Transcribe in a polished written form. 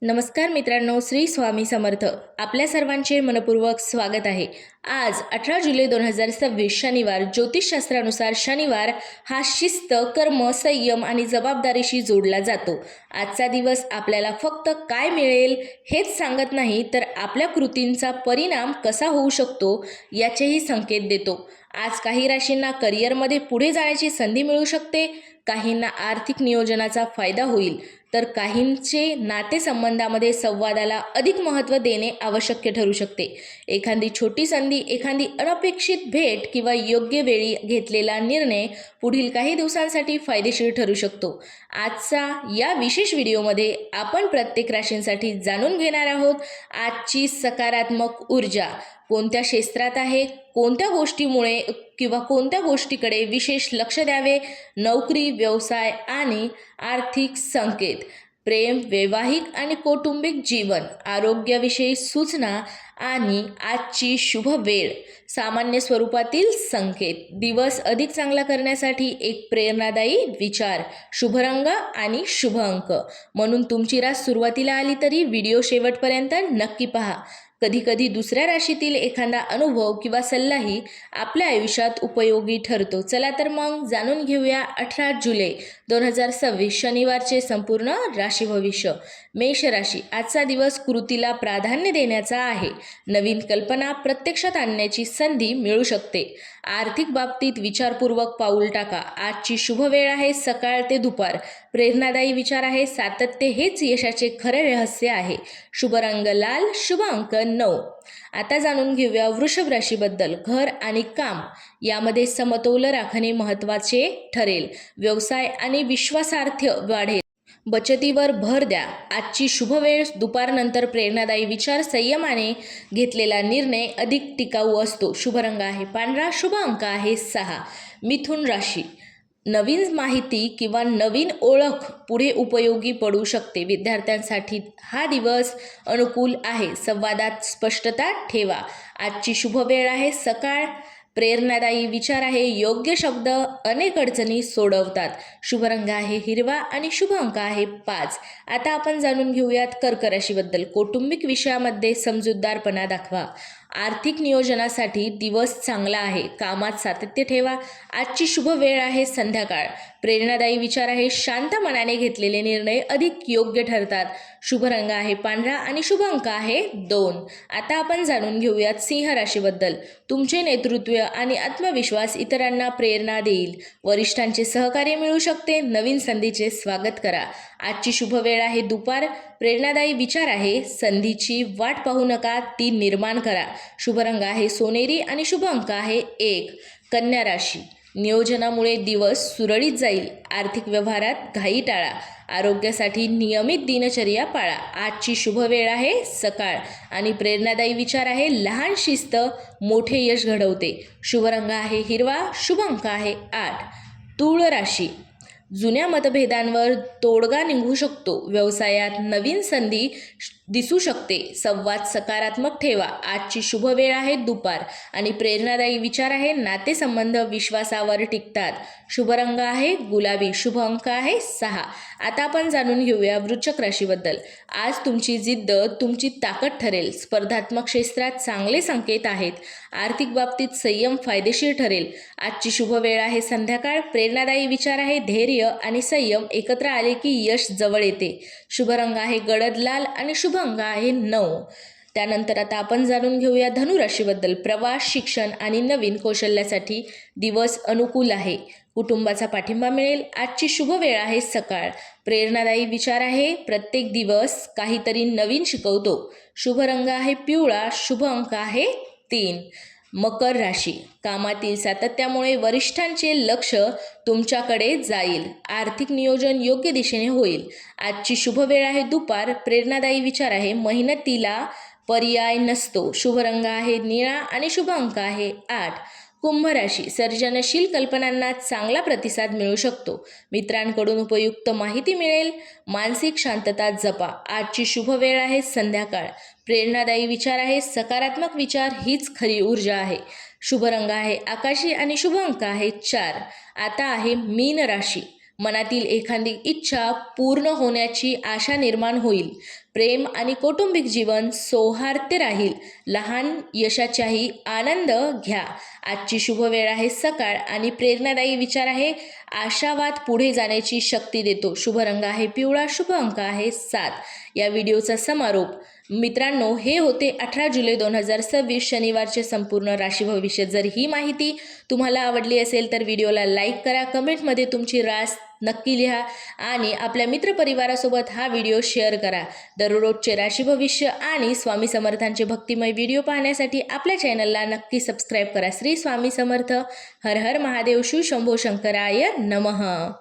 नमस्कार मित्रांनो, श्री स्वामी समर्थ. आपल्या सर्वांचे मनपूर्वक स्वागत आहे. आज 18 जुलै 2026 शनिवार. ज्योतिषशास्त्रानुसार शनिवार हा शिस्त, कर्म, संयम आणि जबाबदारीशी जोडला जातो. आजचा दिवस आपल्याला फक्त काय मिळेल हेच सांगत नाही, तर आपल्या कृतींचा परिणाम कसा होऊ शकतो याचेही संकेत देतो. आज काही राशींना करिअरमध्ये पुढे जाण्याची संधी मिळू शकते, काहींना आर्थिक नियोजनाचा फायदा होईल, तर काहींचे नातेसंबंधामध्ये संवादाला अधिक महत्त्व देणे आवश्यक ठरू शकते. एखादी छोटी संधी, एखादी अनपेक्षित भेट किंवा योग्य वेळी घेतलेला निर्णय पुढील काही दिवसांसाठी फायदेशीर ठरू शकतो. आजचा या विशेष व्हिडिओमध्ये आपण प्रत्येक राशींसाठी जाणून घेणार आहोत आजची सकारात्मक ऊर्जा कोणत्या क्षेत्रात आहे, कोणत्या गोष्टीमुळे किंवा कोणत्या गोष्टीकडे विशेष लक्ष द्यावे, नोकरी, व्यवसाय आणि आर्थिक संकेत, प्रेम, वैवाहिक आणि कौटुंबिक जीवन, आरोग्याविषयी सूचना आणि आजची शुभ वेळ, सामान्य स्वरूपातील संकेत. दिवस अधिक चांगला करण्यासाठी एक प्रेरणादायी विचार, शुभ रंग आणि शुभ अंक. म्हणून तुमची रास सुरुवातीला आली तरी व्हिडिओ शेवटपर्यंत नक्की पहा. कधीकधी दुसऱ्या राशीतील एखादा अनुभव किंवा सल्लाही आपल्या आयुष्यात उपयोगी ठरतो. चला तर मग जाणून घेऊया 18 जुलै 2026 शनिवारचे संपूर्ण राशी भविष्य. मेष राशी. आजचा दिवस कृतीला प्राधान्य देण्याचा आहे. नवीन कल्पना प्रत्यक्षात आणण्याची संधी मिळू शकते. आर्थिक बाबतीत विचारपूर्वक पाऊल टाका. आजची शुभ वेळ आहे सकाळ ते दुपार. प्रेरणादायी विचार आहे. सातत्य हेच यशाचे खरे रहस्य आहे. शुभ रंग लाल, शुभ अंक 9. आता जाणून घेऊया वृषभ राशीबद्दल. घर आणि काम यामध्ये समतोल राखणे महत्त्वाचे ठरेल. व्यवसाय आणि विश्वासार्हता वाढेल. बचतीवर भर द्या. आजची शुभ वेळ दुपारनंतर. प्रेरणादायी विचार, संयमाने घेतलेला निर्णय अधिक टिकाऊ असतो. शुभ रंग आहे पांढरा, शुभ अंक आहे 6. मिथुन राशी. नवीन माहिती किंवा नवीन ओळख पुढे उपयोगी पडू शकते. विद्यार्थ्यांसाठी हा दिवस अनुकूल आहे. संवादात स्पष्टता ठेवा. आजची शुभ वेळ आहे सकाळ. प्रेरणादायी विचार आहे. योग्य शब्द अनेक अडचणी सोडवतात. शुभ रंग आहे हिरवा आणि शुभ अंक आहे 5. आता आपण जाणून घेऊयात कर्क राशीबद्दल. कौटुंबिक विषयामध्ये समजूतदारपणा दाखवा. आर्थिक नियोजनासाठी दिवस चांगला आहे. कामात सातत्य ठेवा. आजची शुभ वेळ आहे संध्याकाळ. प्रेरणादायी विचार आहे. शांत मनाने घेतलेले निर्णय अधिक योग्य ठरतात. शुभ रंग आहे पांढरा आणि शुभ अंक आहे 2. आता आपण जाणून घेऊयात सिंह राशीबद्दल. तुमचे नेतृत्व आणि आत्मविश्वास इतरांना प्रेरणा देईल. वरिष्ठांचे सहकार्य मिळू शकते. नवीन संधीचे स्वागत करा. आजची शुभ वेळ आहे दुपार. प्रेरणादायी विचार आहे. संधीची वाट पाहू नका, ती निर्माण करा. शुभ रंग आहे सोनेरी आणि शुभ अंक आहे 1. कन्या राशी. नियोजनामुळे दिवस सुरळीत जाईल. आर्थिक व्यवहारात घाई टाळा. आरोग्यासाठी नियमित दिनचर्या पाळा. आजची शुभ वेळ आहे सकाळ आणि प्रेरणादायी विचार आहे. लहान शिस्त मोठे यश घडवते. शुभ रंग आहे हिरवा, शुभ अंक आहे 8. तुळ राशी. जुन्या मतभेदांवर तोडगा निघू शकतो. व्यवसायात नवीन संधी दिसू शकते. संवाद सकारात्मक ठेवा. आजची शुभ वेळ आहे दुपार आणि प्रेरणादायी विचार आहे. नातेसंबंध विश्वासावर टिकतात. शुभ रंग आहे गुलाबी, शुभ अंक आहे 6. आता आपण जाणून घेऊया वृश्चिक राशीबद्दल. आज तुमची जिद्द तुमची ताकद ठरेल. स्पर्धात्मक क्षेत्रात चांगले संकेत आहेत. आर्थिक बाबतीत संयम फायदेशीर ठरेल. आजची शुभ वेळ आहे संध्याकाळ. प्रेरणादायी विचार आहे. धैर्य आणि संयम एकत्र आले की यश जवळ येते. शुभ रंग आहे गडद लाल आणि शुभ अंक आहे 9. त्यानंतर आता आपण जाणून घेऊया धनुराशीबद्दल. प्रवास, शिक्षण आणि नवीन कौशल्यासाठी दिवस अनुकूल आहे. कुटुंबाचा पाठिंबा मिळेल. आजची शुभ वेळ आहे सकाळ. प्रेरणादायी विचार आहे. प्रत्येक दिवस काहीतरी नवीन शिकवतो. शुभ रंग आहे पिवळा, शुभ अंक आहे 3. मकर राशी. कामातील सातत्यामुळे वरिष्ठांचे लक्ष तुमच्याकडे जाईल. आर्थिक नियोजन योग्य दिशेने होईल. आजची शुभ वेळ आहे दुपार. प्रेरणादायी विचार आहे. मेहनतीला पर्याय नसतो. शुभ रंग आहे निळा आणि शुभ अंक आहे 8. कुंभ राशी. सर्जनशील कल्पनांना चांगला प्रतिसाद मिळू शकतो. मित्रांकडून उपयुक्त माहिती मिळेल. मानसिक शांतता जपा. आजची शुभ वेळ आहे संध्याकाळ. प्रेरणादायी विचार आहे. सकारात्मक विचार हीच खरी ऊर्जा आहे. शुभ रंग आहे आकाशी आणि शुभ अंक आहे 4. आता आहे मीन राशी. मनातील एखादी इच्छा पूर्ण होण्याची आशा निर्माण होईल. प्रेम आणि कौटुंबिक जीवन सौहार्द्य राहील. लहान यशाचाही आनंद घ्या. आजची शुभ वेळ आहे सकाळ आणि प्रेरणादायी विचार आहे. आशावाद पुढे जाण्याची शक्ती देतो. शुभ रंग आहे पिवळा. शुभ अंक आहे 7. या व्हिडिओचा समारोप. मित्रांनो, हे होते 18 जुलै 2026 शनिवारचे संपूर्ण राशी भविष्य. जर ही माहिती तुम्हाला आवडली असेल तर व्हिडिओला लाईक करा, कमेंटमध्ये तुमची रास नक्की लिहा आणि आपल्या मित्रपरिवारासोबत हा व्हिडिओ शेअर करा. दररोजचे राशी भविष्य आणि स्वामी समर्थांचे भक्तिमय व्हिडिओ पाहण्यासाठी आपल्या चॅनलला नक्की सबस्क्राईब करा. श्री स्वामी समर्थ. हर हर महादेव. शिव शंभो शंकराय नमः.